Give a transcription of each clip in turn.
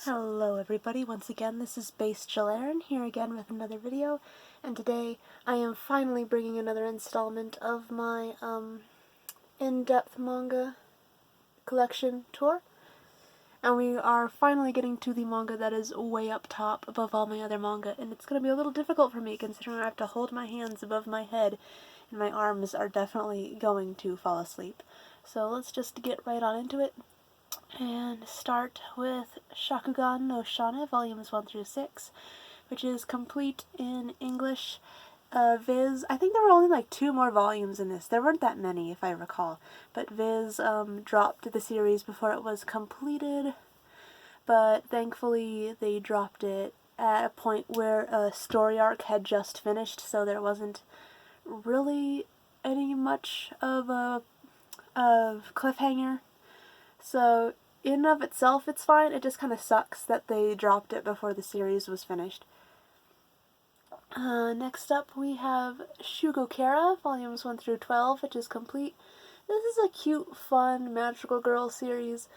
Hello everybody, once again this is Base Jalarin here again with another video, and today I am finally bringing another installment of my in-depth manga collection tour, and we are finally getting to the manga that is way up top above all my other manga, and it's going to be a little difficult for me considering I have to hold my hands above my head and my arms are definitely going to fall asleep. So let's just get right on into it. And start with Shakugan no Shane, volumes 1 through 6, which is complete in English. Viz, I think there were only like 2 more volumes in this. There weren't that many, if I recall. But Viz dropped the series before it was completed, but thankfully they dropped it at a point where a story arc had just finished, so there wasn't really any much of a cliffhanger. So, in and of itself, it's fine. It just kind of sucks that they dropped it before the series was finished. Next up, we have Shugokara, volumes 1 through 12, which is complete. This is a cute, fun, magical girl series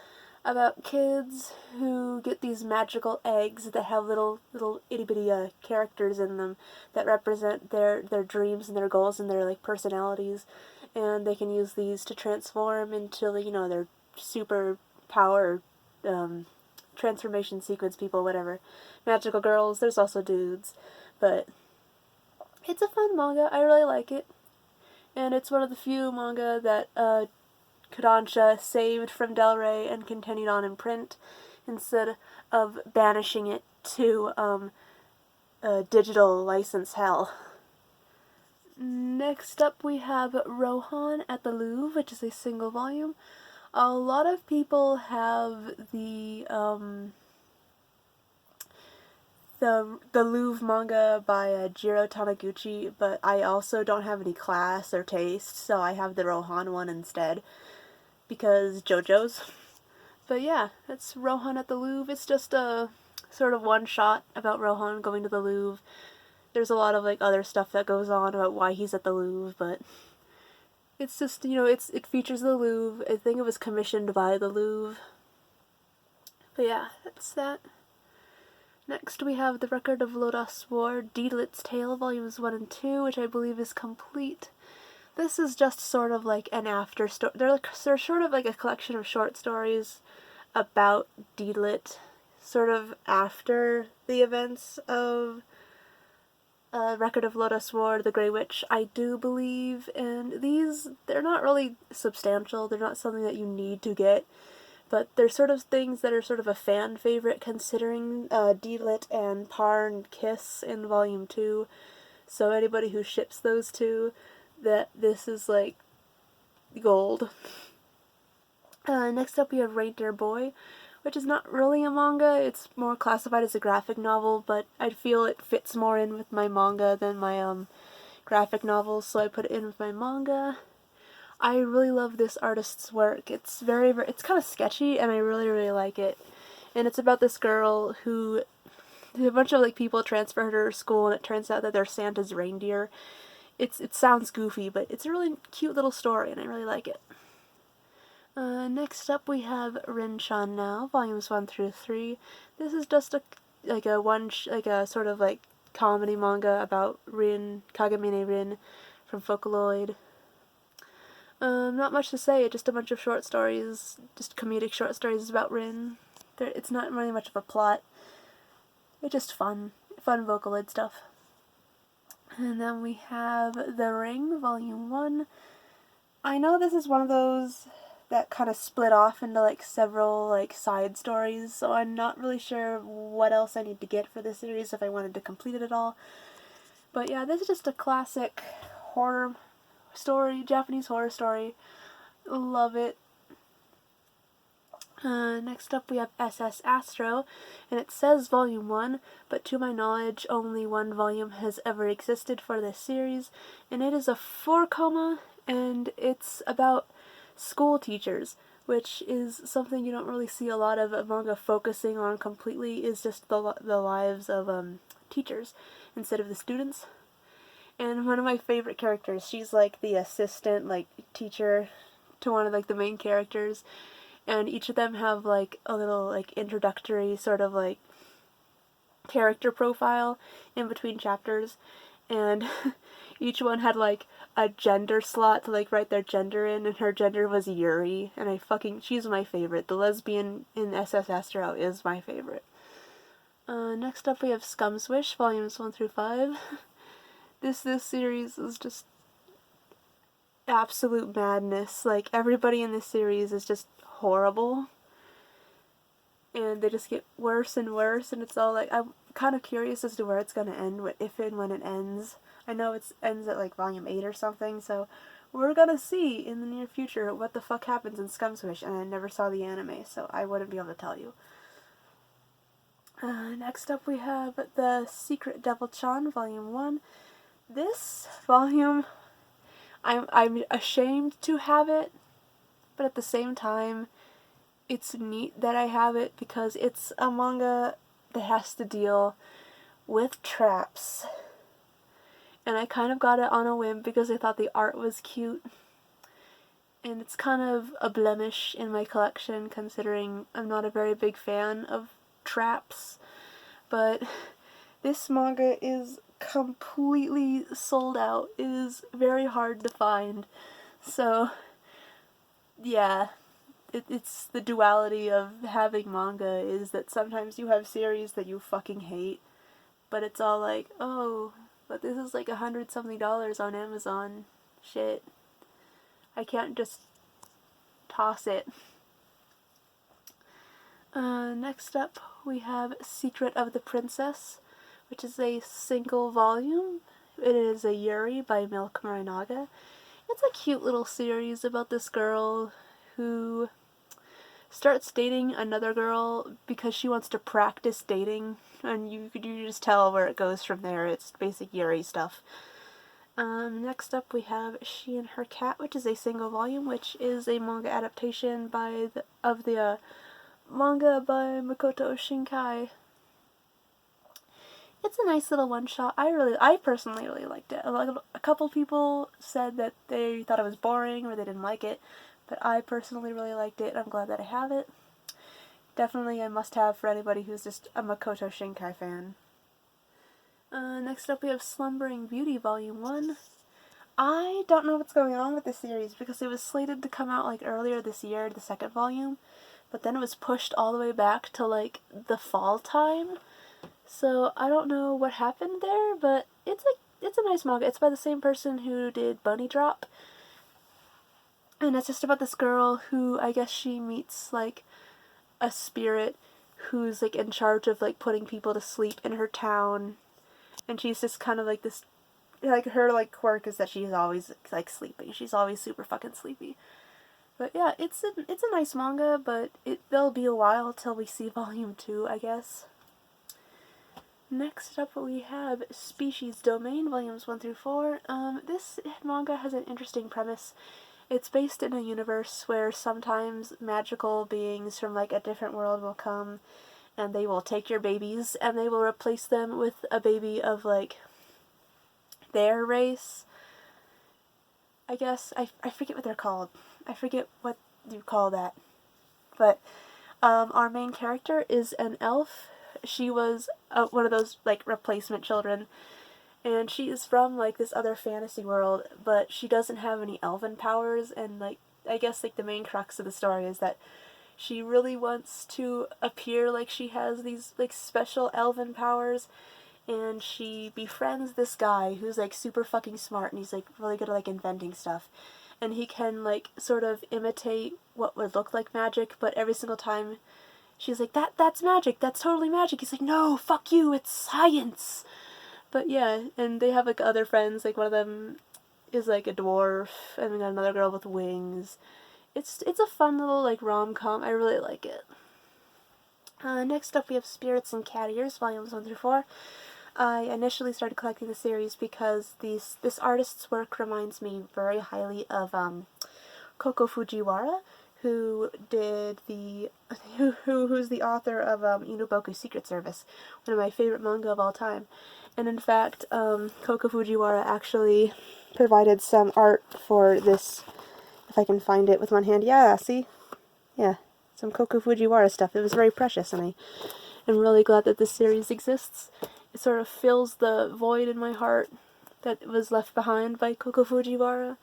about kids who get these magical eggs that have little itty-bitty characters in them that represent their dreams and their goals and their, like, personalities. And they can use these to transform into, you know, their super power, transformation sequence people, whatever. Magical girls, there's also dudes. But it's a fun manga, I really like it. And it's one of the few manga that Kodansha saved from Del Rey and continued on in print instead of banishing it to digital license hell. Next up we have Rohan at the Louvre, which is a single volume. A lot of people have the Louvre manga by Jiro Taniguchi, but I also don't have any class or taste, so I have the Rohan one instead, because JoJo's. But yeah, it's Rohan at the Louvre. It's just a sort of one-shot about Rohan going to the Louvre. There's a lot of, like, other stuff that goes on about why he's at the Louvre, but it's just, you know, it features the Louvre. I think it was commissioned by the Louvre. But yeah, that's that. Next we have The Record of Lodoss War, Deedlit's Tale, volumes 1 and 2, which I believe is complete. This is just sort of like an after story. They're sort of like a collection of short stories about Deedlit, sort of after the events of Record of Lodoss War, The Grey Witch, I do believe, and these, they're not really substantial, they're not something that you need to get, but they're sort of things that are sort of a fan favorite considering Deedlit and Parn kiss in volume 2, so anybody who ships those two, that this is like gold. Next up we have Reindeer Boy, which is not really a manga, it's more classified as a graphic novel, but I feel it fits more in with my manga than my graphic novels, so I put it in with my manga. I really love this artist's work. It's it's kind of sketchy, and I really like it. And it's about this girl who, a bunch of, like, people transfer her to her school, and it turns out that they're Santa's reindeer. It sounds goofy, but it's a really cute little story, and I really like it. Next up we have Rin-chan Now, volumes 1 through 3. This is just a sort of like comedy manga about Rin, Kagamine Rin from Vocaloid. Not much to say, just a bunch of short stories, just comedic short stories about Rin. It's not really much of a plot. It's just fun Vocaloid stuff. And then we have The Ring, volume 1. I know this is one of those that kind of split off into, like, several, like, side stories, so I'm not really sure what else I need to get for this series if I wanted to complete it at all. But yeah, this is just a classic horror story, Japanese horror story. Love it. Next up we have SS Astro, and it says volume 1, but to my knowledge only one volume has ever existed for this series, and it is a 4-coma, and it's about school teachers, which is something you don't really see a lot of manga focusing on completely, is just the lives of teachers instead of the students. And one of my favorite characters, she's like the assistant, like, teacher to one of, like, the main characters, and each of them have like a little like introductory sort of like character profile in between chapters, and each one had like a gender slot to like write their gender in, and her gender was Yuri, and she's my favorite. The lesbian in SS Astro is my favorite. Next up we have Scumswish, volumes 1 through 5. This series is just absolute madness. Like, everybody in this series is just horrible, and they just get worse and worse, and it's all like, I'm kind of curious as to where it's going to end, if and when it ends. I know it ends at like volume 8 or something, so we're gonna see in the near future what the fuck happens in Scumswish, and I never saw the anime, so I wouldn't be able to tell you. Next up we have The Secret Devil-chan, volume 1. This volume, I'm ashamed to have it, but at the same time, it's neat that I have it because it's a manga that has to deal with traps. And I kind of got it on a whim because I thought the art was cute. And it's kind of a blemish in my collection considering I'm not a very big fan of traps. But this manga is completely sold out. It is very hard to find. So, yeah. It's the duality of having manga is that sometimes you have series that you fucking hate. But it's all like, oh, but this is like $100-something on Amazon. Shit. I can't just toss it. Next up, we have Secret of the Princess, which is a single volume. It is a Yuri by Milk Morinaga. It's a cute little series about this girl who starts dating another girl because she wants to practice dating, and you just tell where it goes from there. It's basic Yuri stuff. Next up we have She and Her Cat, which is a single volume, which is a manga adaptation of the manga by Makoto Shinkai. It's a nice little one-shot. I personally really liked it. A couple people said that they thought it was boring or they didn't like it, but I personally really liked it, and I'm glad that I have it. Definitely a must-have for anybody who's just a Makoto Shinkai fan. Next up we have Slumbering Beauty Volume 1. I don't know what's going on with this series because it was slated to come out like earlier this year, the second volume, but then it was pushed all the way back to like the fall time. So I don't know what happened there, but it's a nice manga. It's by the same person who did Bunny Drop. And it's just about this girl who, I guess she meets like a spirit who's like in charge of like putting people to sleep in her town. And she's just kind of like this, like her like quirk is that she's always like sleeping. She's always super fucking sleepy. But yeah, it's a nice manga, but there'll be a while till we see volume 2, I guess. Next up we have Species Domain, volumes 1 through 4. This manga has an interesting premise. It's based in a universe where sometimes magical beings from like a different world will come and they will take your babies and they will replace them with a baby of like their race. I guess I forget what they're called. I forget what you call that. But our main character is an elf. She was one of those like replacement children, and she is from like this other fantasy world, but she doesn't have any elven powers. And like I guess like the main crux of the story is that she really wants to appear like she has these like special elven powers, and she befriends this guy who's like super fucking smart, and he's like really good at like inventing stuff, and he can like sort of imitate what would look like magic, but every single time she's like, that's magic, that's totally magic. He's like, no, fuck you, it's science. But yeah, and they have like other friends, like one of them is like a dwarf, and we got another girl with wings. It's a fun little like rom-com. I really like it. Next up we have Spirits and Cat Ears, volumes 1 through 4. I initially started collecting the series because this artist's work reminds me very highly of Koko Fujiwara, who's the author of Inuboku Secret Service, one of my favorite manga of all time. And in fact, Koko Fujiwara actually provided some art for this, if I can find it with one hand. Yeah, see? Yeah. some Koko Fujiwara stuff. It was very precious, and I'm really glad that this series exists. It sort of fills the void in my heart that was left behind by Koko Fujiwara.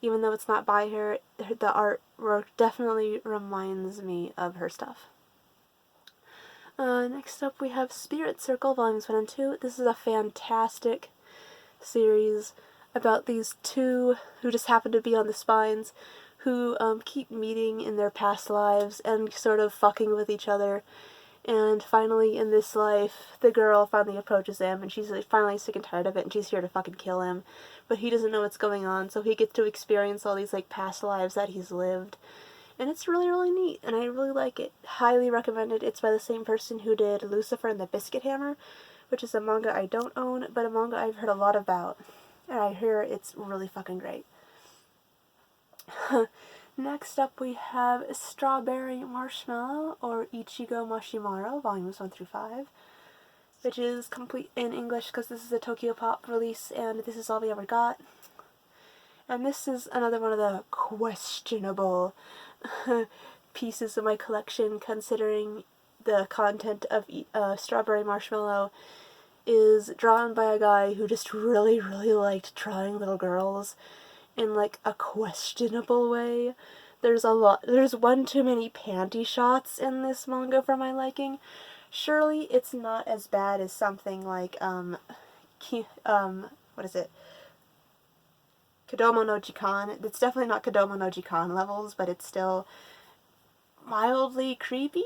Even though it's not by her, the artwork definitely reminds me of her stuff. Next up we have Spirit Circle, Volumes 1 and 2. This is a fantastic series about these two who just happen to be on the spines, who keep meeting in their past lives and sort of fucking with each other. And finally, in this life, the girl finally approaches him, and she's like, finally sick and tired of it, and she's here to fucking kill him. But he doesn't know what's going on, so he gets to experience all these like past lives that he's lived. And it's really, really neat, and I really like it. Highly recommended. It's by the same person who did Lucifer and the Biscuit Hammer, which is a manga I don't own, but a manga I've heard a lot about. And I hear it's really fucking great. Next up we have Strawberry Marshmallow, or Ichigo Mashimaro, Volumes 1 through 5, which is complete in English because this is a Tokyo Pop release, and this is all we ever got. And this is another one of the questionable pieces of my collection, considering the content of Strawberry Marshmallow is drawn by a guy who just really, really liked drawing little girls in like a questionable way. There's one too many panty shots in this manga for my liking. Surely it's not as bad as something like what is it? Kodomo no Jikan. It's definitely not Kodomo no Jikan levels, but it's still mildly creepy.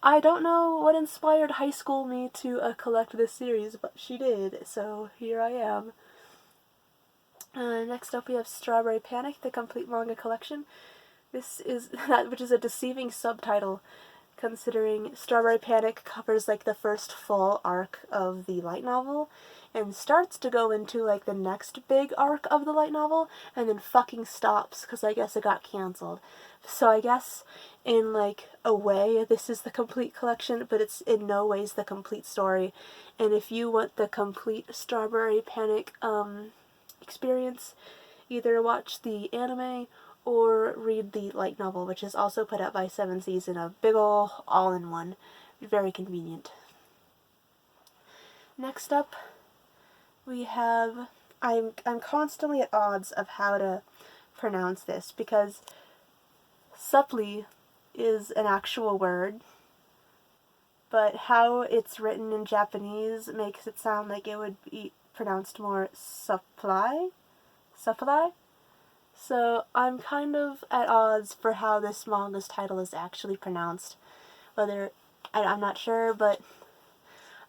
I don't know what inspired high school me to collect this series, but she did, so here I am. Next up we have Strawberry Panic, the complete manga collection. This is which is a deceiving subtitle, considering Strawberry Panic covers like the first full arc of the light novel, and starts to go into like the next big arc of the light novel, and then fucking stops because I guess it got cancelled. So I guess in like a way this is the complete collection, but it's in no ways the complete story. And if you want the complete Strawberry Panic experience, either watch the anime or read the light novel, which is also put out by Seven Seas in a big ol' all-in-one. Very convenient. Next up we have, I'm constantly at odds of how to pronounce this, because supply is an actual word, but how it's written in Japanese makes it sound like it would be pronounced more supply? So I'm kind of at odds for how this manga's title is actually pronounced. I'm not sure, but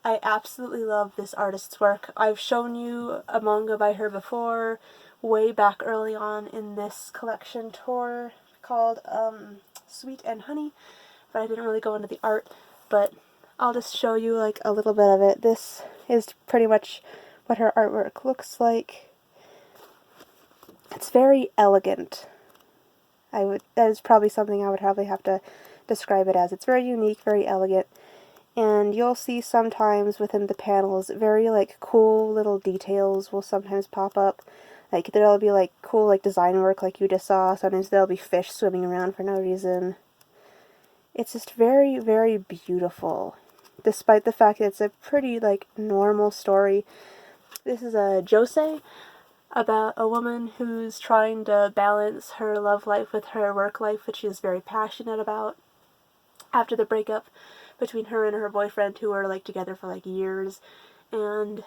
I absolutely love this artist's work. I've shown you a manga by her before, way back early on in this collection tour, called Sweet and Honey, but I didn't really go into the art, but I'll just show you like a little bit of it. This is pretty much what her artwork looks like. It's very elegant. That is probably something I would probably have to describe it as. It's very unique, very elegant, and you'll see sometimes within the panels very like cool little details will sometimes pop up. Like there'll be like cool like design work like you just saw. Sometimes there'll be fish swimming around for no reason. It's just very, very beautiful, despite the fact that it's a pretty like normal story. This is a josei, about a woman who's trying to balance her love life with her work life, which she is very passionate about, after the breakup between her and her boyfriend, who were like together for like years. And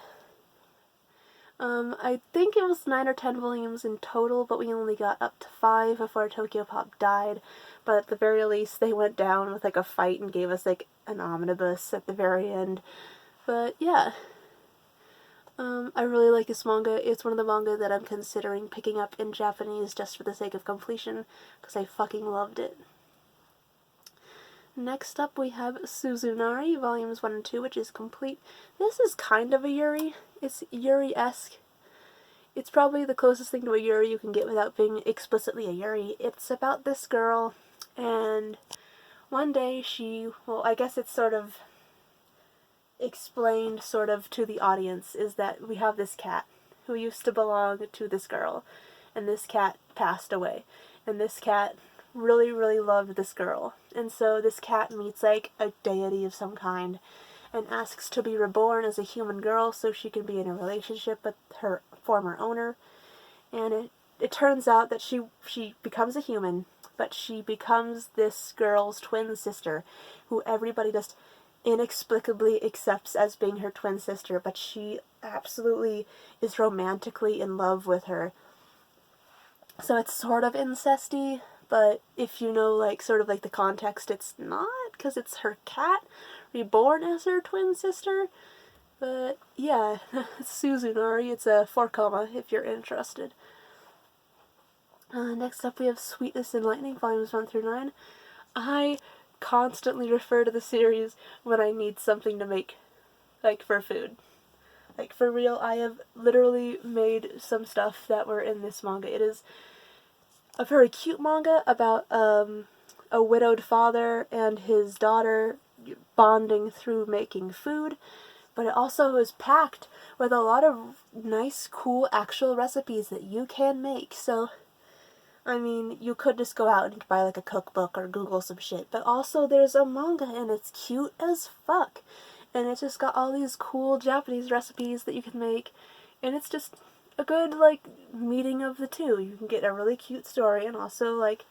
I think it was 9 or 10 volumes in total, but we only got up to 5 before Tokyo Pop died. But at the very least they went down with like a fight and gave us like an omnibus at the very end. But yeah, I really like this manga. It's one of the manga that I'm considering picking up in Japanese just for the sake of completion, because I fucking loved it. Next up we have Suzunari, Volumes 1 and 2, which is complete. This is kind of a yuri. It's yuri-esque. It's probably the closest thing to a yuri you can get without being explicitly a yuri. It's about this girl, and one day I guess it's sort of explained sort of to the audience, is that we have this cat who used to belong to this girl, and this cat passed away, and this cat really, really loved this girl. And so this cat meets like a deity of some kind and asks to be reborn as a human girl so she can be in a relationship with her former owner. And it turns out that she becomes a human, but she becomes this girl's twin sister, who everybody just inexplicably accepts as being her twin sister, but she absolutely is romantically in love with her. So it's sort of incesty, but if you know, like, sort of like the context, it's not, because it's her cat reborn as her twin sister. But yeah, Suzunari, it's a 4 comma if you're interested. Next up we have Sweetness and Lightning, volumes 1 through 9. I constantly refer to the series when I need something to make, like, for food. Like, for real, I have literally made some stuff that were in this manga. It is a very cute manga about a widowed father and his daughter bonding through making food, but it also is packed with a lot of nice, cool, actual recipes that you can make. So, I mean, you could just go out and buy like a cookbook or Google some shit, but also there's a manga and it's cute as fuck. And it's just got all these cool Japanese recipes that you can make, and it's just a good, like, meeting of the two. You can get a really cute story and also, like,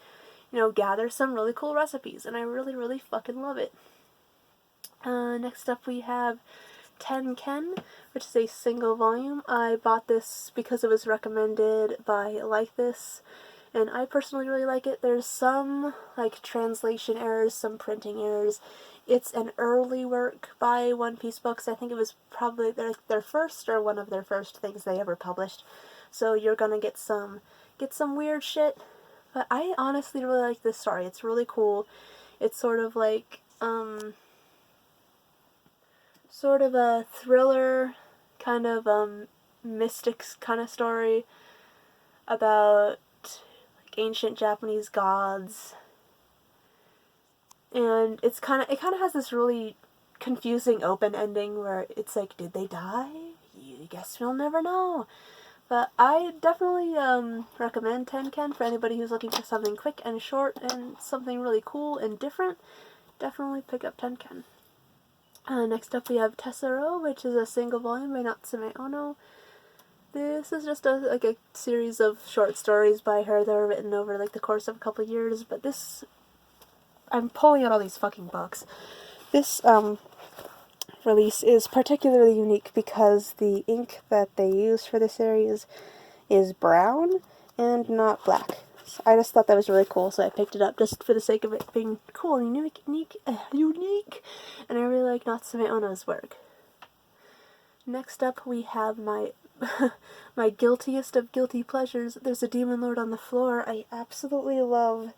you know, gather some really cool recipes, and I really, really fucking love it. Next up we have Tenken, which is a single volume. I bought this because it was recommended by Like This, and I personally really like it. There's some, like, translation errors, some printing errors. It's an early work by One Piece Books. I think it was probably their first or one of their first things they ever published. So you're gonna get some weird shit. But I honestly really like this story. It's really cool. It's sort of like, sort of a thriller, kind of, mystics kind of story about, like, ancient Japanese gods. And it kind of has this really confusing open ending where it's like, did they die? You guess we'll never know. But I definitely recommend Tenken for anybody who's looking for something quick and short and something really cool and different. Definitely pick up Tenken. Next up we have Tessero, which is a single volume by Natsume Ono. This is just a series of short stories by her that were written over like the course of a couple years, but this, I'm pulling out all these fucking books. This release is particularly unique because the ink that they use for the series is brown and not black. So I just thought that was really cool, so I picked it up just for the sake of it being cool and unique, and I really like Natsume Ono's work. Next up we have my my guiltiest of guilty pleasures. There's a Demon Lord on the Floor. I absolutely love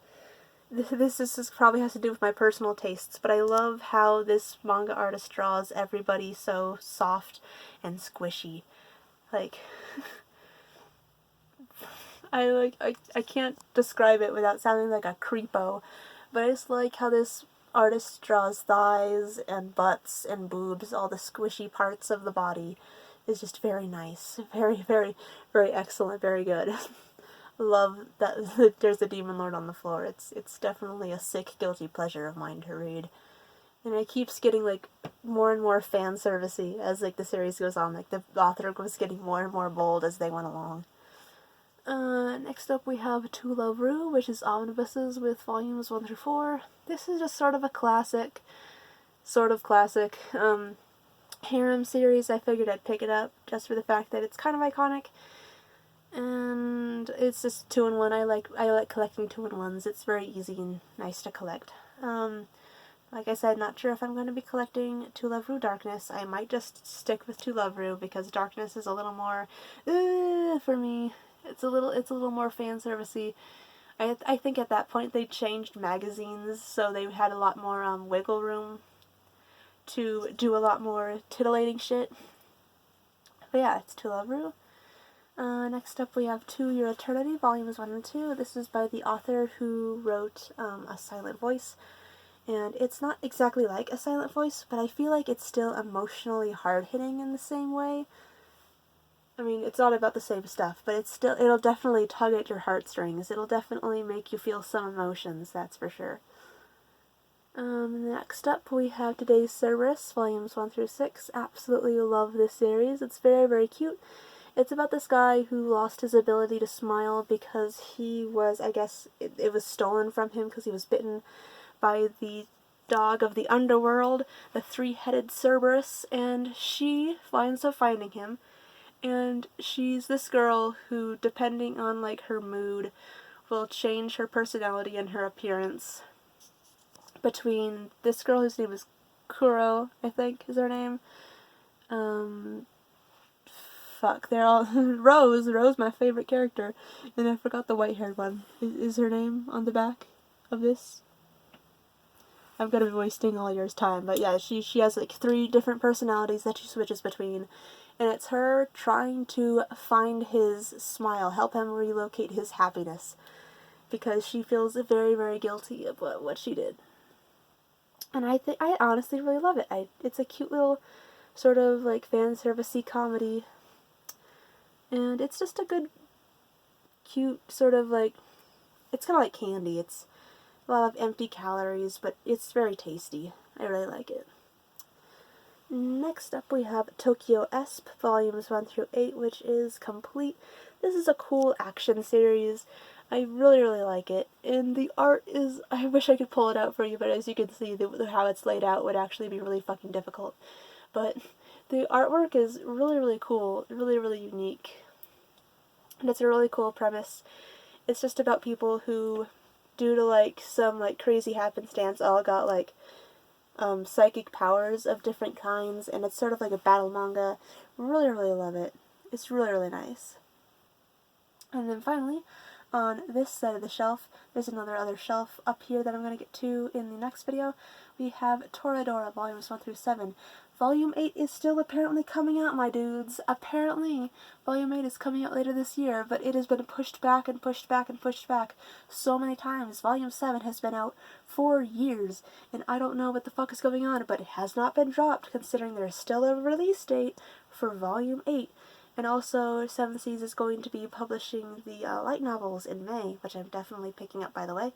this probably has to do with my personal tastes, but I love how this manga artist draws everybody so soft and squishy. Like, I can't describe it without sounding like a creepo, but I just like how this artist draws thighs and butts and boobs, all the squishy parts of the body. Is just very nice. Very, very, very excellent. Very good. Love that there's a Demon Lord on the Floor. It's definitely a sick, guilty pleasure of mine to read. And it keeps getting, like, more and more fan servicey as, like, the series goes on. Like, the author was getting more and more bold as they went along. Next up we have To Love Ru, which is omnibuses with volumes 1 through 4. This is just sort of a classic, harem series. I figured I'd pick it up just for the fact that it's kind of iconic, and it's just 2-in-1. I like collecting 2-in-1s. It's very easy and nice to collect. Like I said, not sure if I'm going to be collecting To Love Ru Darkness. I might just stick with To Love Ru because Darkness is a little more for me. It's a little more fan servicey. I think at that point they changed magazines, so they had a lot more wiggle room to do a lot more titillating shit. But yeah, it's To Love Ru. Next up we have To Your Eternity, volumes 1 and 2. This is by the author who wrote A Silent Voice. And it's not exactly like A Silent Voice, but I feel like it's still emotionally hard-hitting in the same way. I mean, it's not about the same stuff, but it'll definitely tug at your heartstrings. It'll definitely make you feel some emotions, that's for sure. Next up we have Today's Cerberus, volumes 1 through 6. Absolutely love this series. It's very, very cute. It's about this guy who lost his ability to smile because he was, I guess, it was stolen from him because he was bitten by the dog of the underworld, the three-headed Cerberus, and she winds up finding him. And she's this girl who, depending on, like, her mood, will change her personality and her appearance. Between this girl whose name is Kuro, I think is her name. They're all Rose, my favorite character, and I forgot the white-haired one. Is her name on the back of this? I'm gonna be wasting all yours time, but yeah, she has like 3 different personalities that she switches between, and it's her trying to find his smile, help him relocate his happiness, because she feels very, very guilty about what she did. And I honestly really love it. It's a cute little sort of like fan servicey comedy, and it's just a good, cute sort of like, it's kind of like candy. It's a lot of empty calories, but it's very tasty. I really like it. Next up we have Tokyo Esp, volumes 1 through 8, which is complete. This is a cool action series. I really, really like it. And the art is, I wish I could pull it out for you, but as you can see, how it's laid out would actually be really fucking difficult. But the artwork is really, really cool, really, really unique. And it's a really cool premise. It's just about people who, due to like some like crazy happenstance, all got like psychic powers of different kinds, and it's sort of like a battle manga. Really, really love it. It's really, really nice. And then finally, on this side of the shelf, there's another shelf up here that I'm going to get to in the next video. We have Toradora, volumes 1 through 7. Volume 8 is still apparently coming out, my dudes. Apparently, Volume 8 is coming out later this year, but it has been pushed back and pushed back and pushed back so many times. Volume 7 has been out for years, and I don't know what the fuck is going on, but it has not been dropped, considering there's still a release date for Volume 8. And also, Seven Seas is going to be publishing the light novels in May, which I'm definitely picking up, by the way.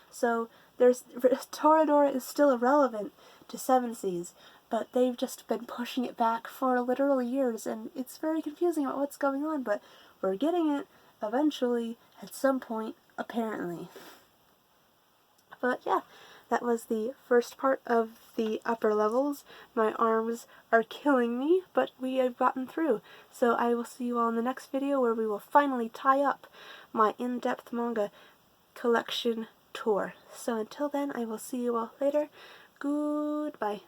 So, Toradora is still irrelevant to Seven Seas, but they've just been pushing it back for literal years, and it's very confusing about what's going on, but we're getting it eventually, at some point, apparently. But yeah, that was the first part of the upper levels. My arms are killing me, but we have gotten through. So I will see you all in the next video where we will finally tie up my in-depth manga collection tour. So until then, I will see you all later. Goodbye.